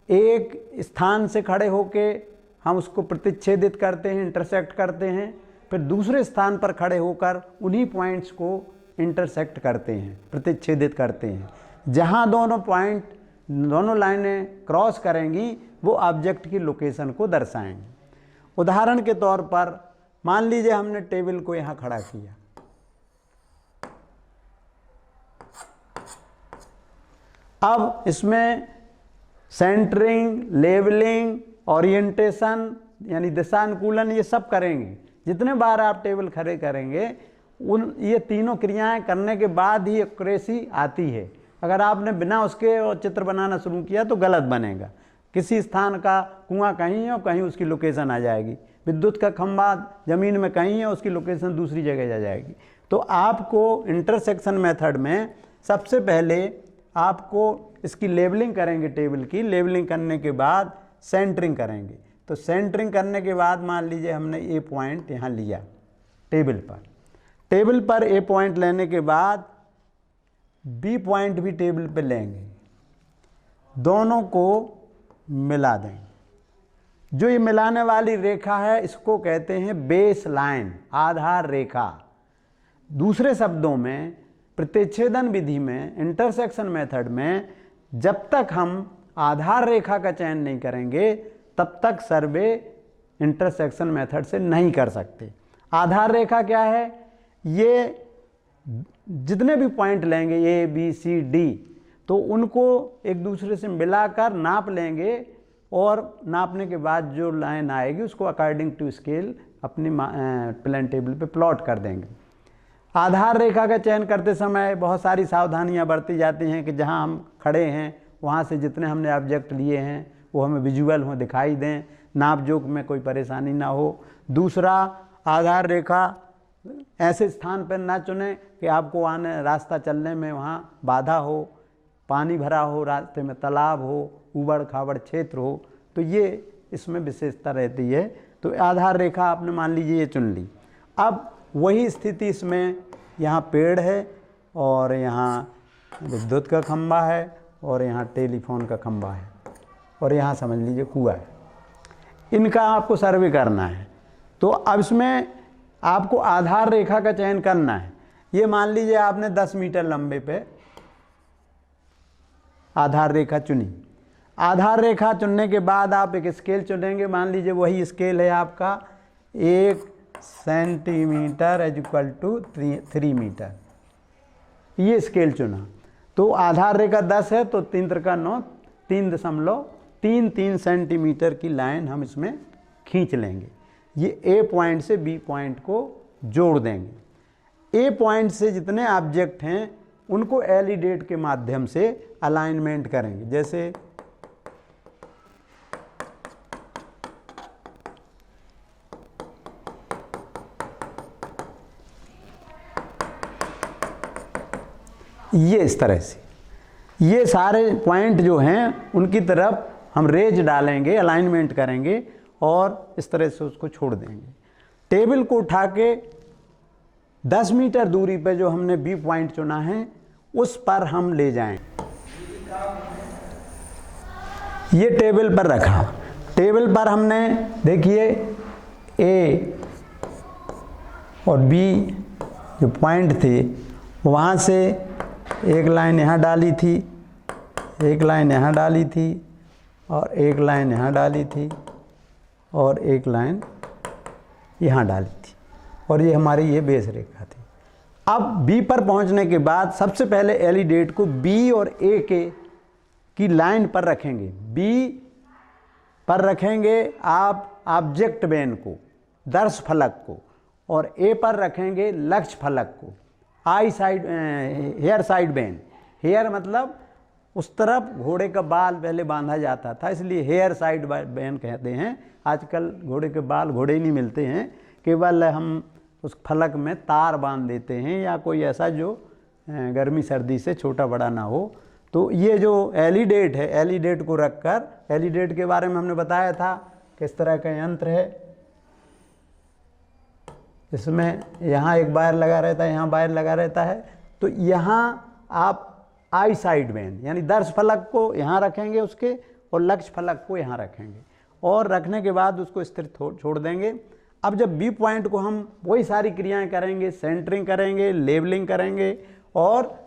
एक स्थान से खड़े होके हम उसको प्रतिच्छेदित करते हैं, इंटरसेक्ट करते हैं, फिर दूसरे स्थान पर खड़े होकर उन्हीं पॉइंट्स को इंटरसेक्ट करते हैं, प्रतिच्छेदित करते हैं। जहाँ दोनों लाइनें क्रॉस करेंगी वो ऑब्जेक्ट की लोकेशन को दर्शाएंगी। उदाहरण के तौर पर मान लीजिए हमने टेबल को यहाँ खड़ा किया अब इसमें सेंटरिंग, लेवलिंग, ओरिएंटेशन यानी दिशानुकूलन ये सब करेंगे। जितने बार आप टेबल खड़े करेंगे ये तीनों क्रियाएं करने के बाद ही एक्यूरेसी आती है। अगर आपने बिना उसके और चित्र बनाना शुरू किया तो गलत बनेगा। किसी स्थान का कुआं कहीं है और कहीं उसकी लोकेशन आ जाएगी, विद्युत का खंभा ज़मीन में कहीं है, उसकी लोकेशन दूसरी जगह जा जाएगी। तो आपको इंटरसेक्शन मेथड में सबसे पहले आपको इसकी लेबलिंग करेंगे, टेबल की लेबलिंग करने के बाद सेंटरिंग करेंगे। तो सेंटरिंग करने के बाद मान लीजिए हमने ए पॉइंट यहाँ लिया टेबल पर ए पॉइंट लेने के बाद बी पॉइंट भी टेबल पे लेंगे, दोनों को मिला देंगे। जो ये मिलाने वाली रेखा है इसको कहते हैं बेस लाइन, आधार रेखा। दूसरे शब्दों में प्रतिच्छेदन विधि में, इंटरसेक्शन मेथड में जब तक हम आधार रेखा का चयन नहीं करेंगे तब तक सर्वे इंटरसेक्शन मेथड से नहीं कर सकते। आधार रेखा क्या है? ये जितने भी पॉइंट लेंगे ए बी सी डी, तो उनको एक दूसरे से मिलाकर नाप लेंगे और नापने के बाद जो लाइन आएगी उसको अकॉर्डिंग टू स्केल अपनी प्लान टेबल पे प्लॉट कर देंगे। आधार रेखा का चयन करते समय बहुत सारी सावधानियां बरती जाती हैं कि जहां हम खड़े हैं वहां से जितने हमने ऑब्जेक्ट लिए हैं वो हमें विजुअल हो, दिखाई दें, नाप जोख में कोई परेशानी ना हो। दूसरा, आधार रेखा ऐसे स्थान पर ना चुनें कि आपको आने रास्ता चलने में वहाँ बाधा हो, पानी भरा हो, रास्ते में तालाब हो, उबड़ खाबड़ क्षेत्र हो, तो ये इसमें विशेषता रहती है। तो आधार रेखा आपने मान लीजिए ये चुन ली। अब वही स्थिति इसमें यहाँ पेड़ है और यहाँ विद्युत का खंभा है और यहाँ टेलीफोन का खंभा है और यहाँ समझ लीजिए कुआं है। इनका आपको सर्वे करना है। तो अब इसमें आपको आधार रेखा का चयन करना है। ये मान लीजिए आपने 10 मीटर लंबे पे आधार रेखा चुनी। आधार रेखा चुनने के बाद आप एक स्केल चुनेंगे। मान लीजिए वही स्केल है आपका 1 सेंटीमीटर = 3 मीटर, ये स्केल चुना। तो आधार रेखा 10 है तो 3 × 9 3.33 सेंटीमीटर की लाइन हम इसमें खींच लेंगे। ये ए पॉइंट से बी पॉइंट को जोड़ देंगे। ए पॉइंट से जितने ऑब्जेक्ट हैं उनको एलिडेट के माध्यम से अलाइनमेंट करेंगे। जैसे ये इस तरह से ये सारे पॉइंट जो हैं उनकी तरफ हम रेज डालेंगे, अलाइनमेंट करेंगे और इस तरह से उसको छोड़ देंगे। टेबल को उठा के 10 मीटर दूरी पे जो हमने बी पॉइंट चुना है उस पर हम ले जाएं। ये टेबल पर रखा। टेबल पर हमने देखिए ए और बी जो पॉइंट थे वहाँ से एक लाइन यहाँ डाली थी, एक लाइन यहाँ डाली थी और एक लाइन यहाँ डाली थी और एक लाइन यहाँ डाली थी और ये हमारी ये बेस रेखा थी। अब बी पर पहुँचने के बाद सबसे पहले एलिडेट को बी और ए की लाइन पर रखेंगे। बी पर रखेंगे आप ऑब्जेक्ट बेन को, दर्श फलक को, और ए पर रखेंगे लक्ष्य फलक को, eye sight hair sight vane. Hair मतलब उस तरफ घोड़े का बाल पहले बांधा जाता था, इसलिए हेयर साइड बेन कहते हैं। आजकल घोड़े के बाल घोड़े ही नहीं मिलते हैं, केवल हम उस फलक में तार बांध देते हैं या कोई ऐसा जो गर्मी सर्दी से छोटा बड़ा ना हो। तो ये जो एलिडेट है, एलिडेट को रखकर, एलिडेट के बारे में हमने बताया था किस तरह का यंत्र है। इसमें यहाँ एक वायर लगा रहता है, यहाँ वायर लगा रहता है। तो यहाँ आप आई साइड बेन यानी दर्श फलक को यहाँ रखेंगे उसके और लक्ष्य फलक को यहाँ रखेंगे और रखने के बाद उसको स्थिर छोड़ देंगे। अब जब बी पॉइंट को हम वही सारी क्रियाएं करेंगे, सेंटरिंग करेंगे, लेबलिंग करेंगे और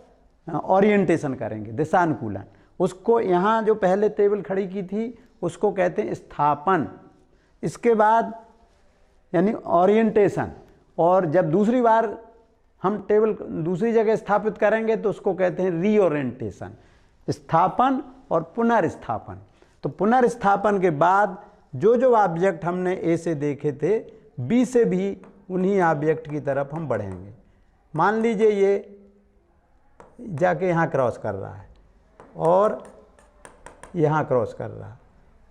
ओरिएंटेशन करेंगे, दिशानुकूलन। उसको यहाँ जो पहले टेबल खड़ी की थी उसको कहते हैं स्थापन। इसके बाद यानी ओरिएंटेशन, और जब दूसरी बार हम टेबल दूसरी जगह स्थापित करेंगे तो उसको कहते हैं रीओरिएंटेशन। स्थापन और पुनर्स्थापन। तो पुनर्स्थापन के बाद जो जो ऑब्जेक्ट हमने ए से देखे थे, बी से भी उन्हीं ऑब्जेक्ट की तरफ हम बढ़ेंगे। मान लीजिए ये जाके यहाँ क्रॉस कर रहा है और यहाँ क्रॉस कर रहा है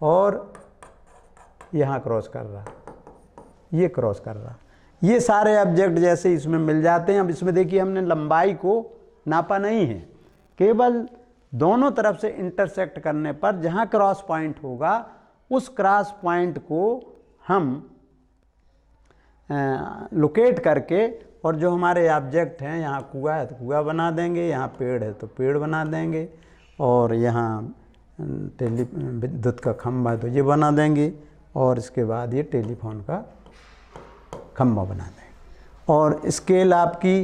और यहाँ क्रॉस कर रहा है, ये क्रॉस कर रहा है। ये सारे ऑब्जेक्ट जैसे इसमें मिल जाते हैं। अब इसमें देखिए हमने लंबाई को नापा नहीं है, केवल दोनों तरफ से इंटरसेक्ट करने पर जहाँ क्रॉस पॉइंट होगा उस क्रॉस पॉइंट को हम लोकेट करके, और जो हमारे ऑब्जेक्ट हैं, यहाँ कुआं है तो कुआं बना देंगे, यहाँ पेड़ है तो पेड़ बना देंगे, और यहाँ विद्युत का खंभा है तो ये बना देंगे, और इसके बाद ये टेलीफोन का खंभा बना देंगे। और स्केल आपकी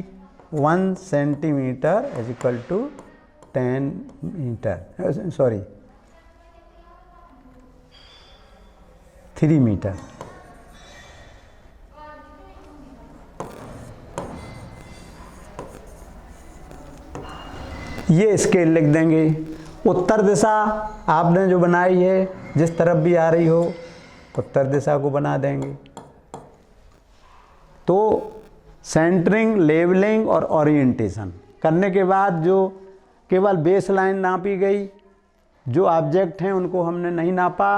1 centimetre is equal to 10 metre, sorry 3 metre. ये स्केल लिख देंगे। उत्तर दिशा आपने जो बनाई है, जिस तरफ भी आ रही हो उत्तर दिशा को बना देंगे। तो सेंटरिंग, लेवलिंग और ओरिएंटेशन करने के बाद जो केवल बेस लाइन नापी गई, जो ऑब्जेक्ट हैं उनको हमने नहीं नापा,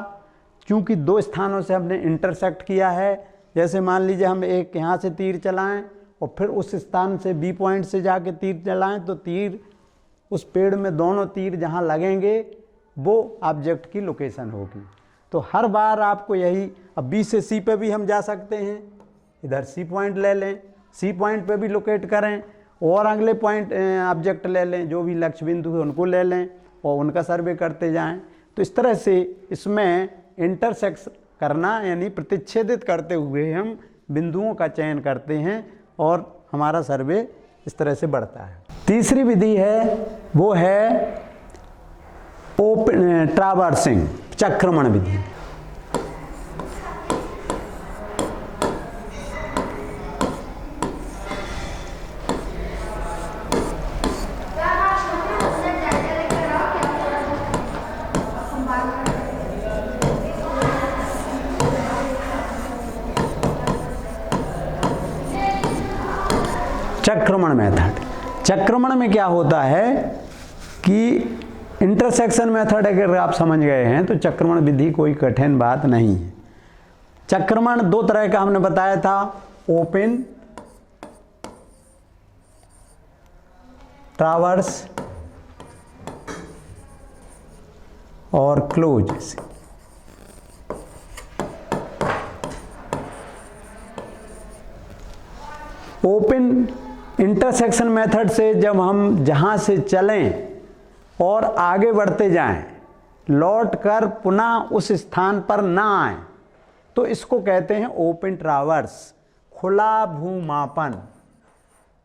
क्योंकि 2 स्थानों से हमने इंटरसेक्ट किया है। जैसे मान लीजिए हम एक यहाँ से तीर चलाएं और फिर उस स्थान से बी पॉइंट से जाके तीर चलाएं, तो तीर उस पेड़ में दोनों तीर जहाँ लगेंगे वो ऑब्जेक्ट की लोकेशन होगी। तो हर बार आपको यही, अब बी से सी पे भी हम जा सकते हैं, इधर सी पॉइंट ले लें, सी पॉइंट पे भी लोकेट करें, और अगले पॉइंट ऑब्जेक्ट ले लें, जो भी लक्ष्य बिंदु है उनको ले लें और उनका सर्वे करते जाएं। तो इस तरह से इसमें इंटरसेक्स करना यानी प्रतिच्छेदित करते हुए हम बिंदुओं का चयन करते हैं और हमारा सर्वे इस तरह से बढ़ता है। तीसरी विधि है वो है ओपन ट्रावर्सिंग, चक्रमण विधि। चक्रमण मेथड। चक्रमण में क्या होता है कि इंटरसेक्शन मेथड अगर आप समझ गए हैं तो चक्रमण विधि कोई कठिन बात नहीं है। चक्रमण 2 तरह का हमने बताया था, ओपन ट्रावर्स और क्लोज। ओपन इंटरसेक्शन मेथड से जब हम जहाँ से चलें और आगे बढ़ते जाएं, लौट कर पुनः उस स्थान पर ना आए, तो इसको कहते हैं ओपन ट्रावर्स, खुला भूमापन।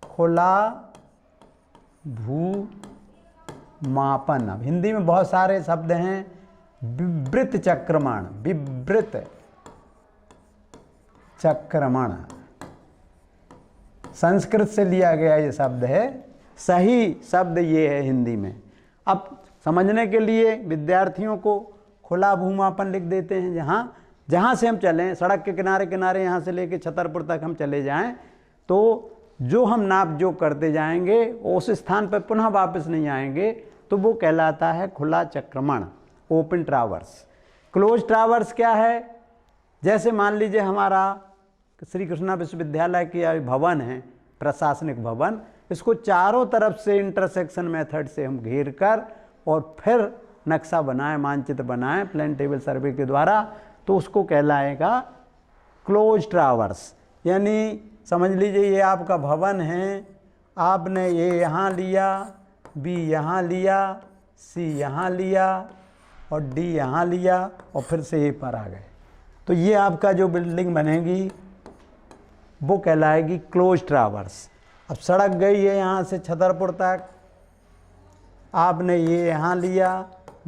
खुला भूमापन। अब हिंदी में बहुत सारे शब्द हैं, विवृत चक्रमण, विवृत चक्रमण संस्कृत से लिया गया ये शब्द है, सही शब्द ये है हिंदी में। अब समझने के लिए विद्यार्थियों को खुला भूमापन लिख देते हैं, जहाँ से हम चलें, सड़क के किनारे किनारे यहाँ से लेके छतरपुर तक हम चले जाएं, तो जो हम नाप जोख करते जाएंगे उस स्थान पर पुनः वापस नहीं आएंगे, तो वो कहलाता है खुला चक्रमण, ओपन ट्रावर्स। क्लोज ट्रावर्स क्या है? जैसे मान लीजिए हमारा श्री कृष्णा विश्वविद्यालय की भवन है, प्रशासनिक भवन, इसको चारों तरफ से इंटरसेक्शन मेथड से हम घेर कर और फिर नक्शा बनाएं, मानचित्र बनाएं प्लान टेबल सर्वे के द्वारा, तो उसको कहलाएगा क्लोज ट्रावर्स। यानी समझ लीजिए ये आपका भवन है, आपने ये यहाँ लिया, बी यहाँ लिया, सी यहाँ लिया और डी यहाँ लिया और फिर से ए पर आ गए, तो ये आपका जो बिल्डिंग बनेगी वो कहलाएगी क्लोज ट्रावर्स। अब सड़क गई है यहाँ से छतरपुर तक, आपने ये यहाँ लिया,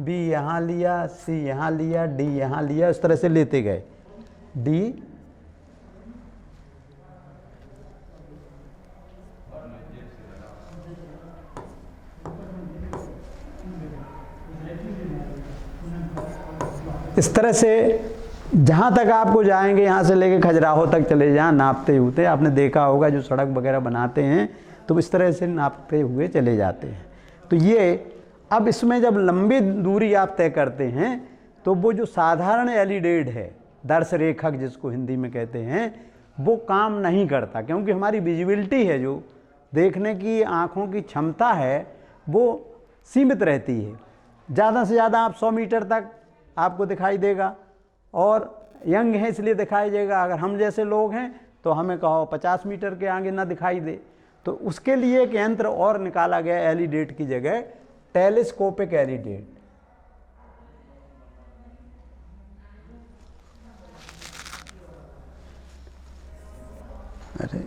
बी यहाँ लिया, सी यहाँ लिया, डी यहाँ लिया, इस तरह से लेते गए। डी इस तरह से जहाँ तक आपको जाएंगे, यहाँ से लेके खजुराहो तक चले जाएं नापते हुए, आपने देखा होगा जो सड़क वगैरह बनाते हैं तो इस तरह से नापते हुए चले जाते हैं। तो ये अब इसमें जब लंबी दूरी आप तय करते हैं तो वो जो साधारण एलिडेड है, दर्श रेखक जिसको हिंदी में कहते हैं, वो काम नहीं करता, क्योंकि हमारी विजिबिलिटी है, जो देखने की आँखों की क्षमता है, वो सीमित रहती है। ज़्यादा से ज़्यादा आप 100 मीटर तक आपको दिखाई देगा, और यंग है इसलिए दिखाई देगा। अगर हम जैसे लोग हैं तो हमें कहो 50 मीटर के आगे ना दिखाई दे। तो उसके लिए एक यंत्र और निकाला गया एलिडेट की जगह, टेलीस्कोपिक एलिडेट। अरे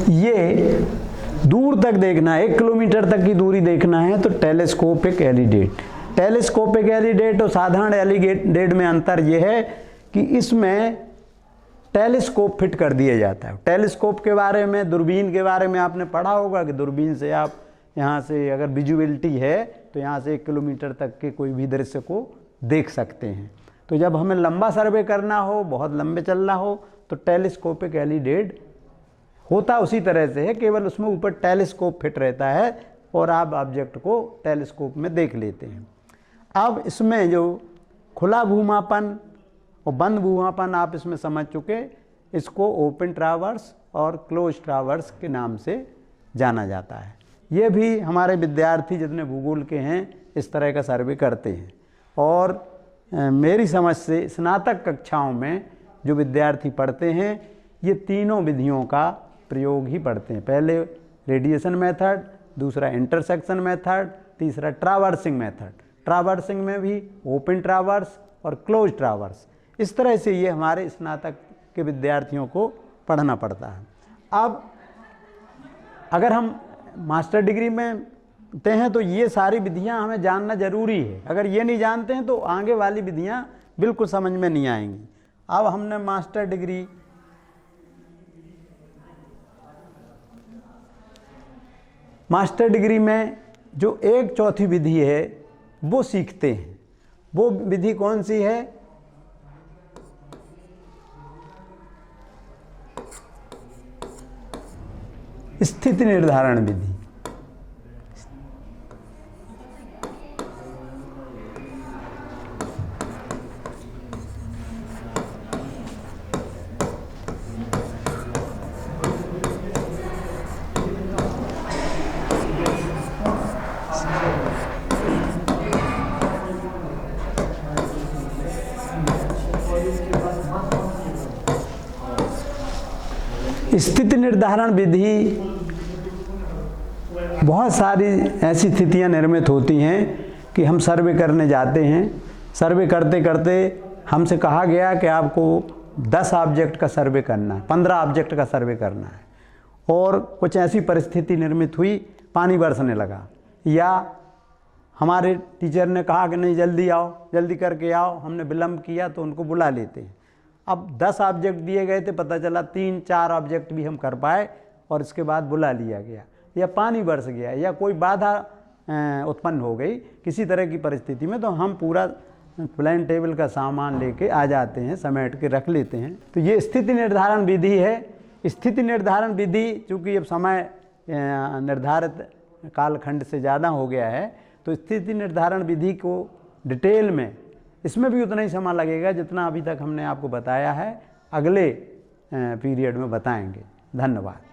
ये दूर तक देखना है, 1 किलोमीटर तक की दूरी देखना है तो टेलीस्कोपिक एलिडेट। टेलीस्कोपिक एलिडेट और साधारण एलिडेट में अंतर यह है कि इसमें टेलीस्कोप फिट कर दिया जाता है। टेलीस्कोप के बारे में, दूरबीन के बारे में आपने पढ़ा होगा कि दूरबीन से आप यहाँ से अगर विजुअलिटी है तो यहाँ से 1 किलोमीटर तक के कोई भी दृश्य को देख सकते हैं। तो जब हमें लंबा सर्वे करना हो, बहुत लंबे चलना हो, तो टेलीस्कोपिक एलिडेट होता उसी तरह से है, केवल उसमें ऊपर टेलीस्कोप फिट रहता है और आप ऑब्जेक्ट को टेलीस्कोप में देख लेते हैं। अब इसमें जो खुला भूमापन और बंद भूमापन आप इसमें समझ चुके, इसको ओपन ट्रावर्स और क्लोज ट्रावर्स के नाम से जाना जाता है। ये भी हमारे विद्यार्थी जितने भूगोल के हैं इस तरह का सर्वे करते हैं, और मेरी समझ से स्नातक कक्षाओं में जो विद्यार्थी पढ़ते हैं ये तीनों विधियों का प्रयोग ही पढ़ते हैं। पहले रेडिएशन मेथड, दूसरा इंटरसेक्शन मेथड, तीसरा ट्रावर्सिंग मेथड। ट्रावर्सिंग में भी ओपन ट्रावर्स और क्लोज ट्रावर्स, इस तरह से ये हमारे स्नातक के विद्यार्थियों को पढ़ना पड़ता है। अब अगर हम मास्टर डिग्री में ते हैं तो ये सारी विधियां हमें जानना जरूरी है। अगर ये नहीं जानते हैं तो आगे वाली विधियां बिल्कुल समझ में नहीं आएंगी। अब हमने मास्टर डिग्री में जो 1/4 विधि है वो सीखते हैं। वो विधि कौन सी है? स्थिति निर्धारण विधि। स्थिति निर्धारण विधि बहुत सारी ऐसी स्थितियां निर्मित होती हैं कि हम सर्वे करने जाते हैं। सर्वे करते करते हमसे कहा गया कि आपको 10 ऑब्जेक्ट का सर्वे करना है, 15 ऑब्जेक्ट का सर्वे करना है, और कुछ ऐसी परिस्थिति निर्मित हुई, पानी बरसने लगा, या हमारे टीचर ने कहा कि नहीं जल्दी आओ, जल्दी करके आओ, हमने विलम्ब किया तो उनको बुला लेते हैं। अब 10 ऑब्जेक्ट दिए गए थे, पता चला 3-4 ऑब्जेक्ट भी हम कर पाए और इसके बाद बुला लिया गया, या पानी बरस गया, या कोई बाधा उत्पन्न हो गई किसी तरह की परिस्थिति में, तो हम पूरा प्लान टेबल का सामान लेके आ जाते हैं, समेट के रख लेते हैं। तो ये स्थिति निर्धारण विधि है। स्थिति निर्धारण विधि चूँकि अब समय निर्धारित कालखंड से ज़्यादा हो गया है, तो स्थिति निर्धारण विधि को डिटेल में, इसमें भी उतना ही समय लगेगा जितना अभी तक हमने आपको बताया है, अगले पीरियड में बताएंगे। धन्यवाद।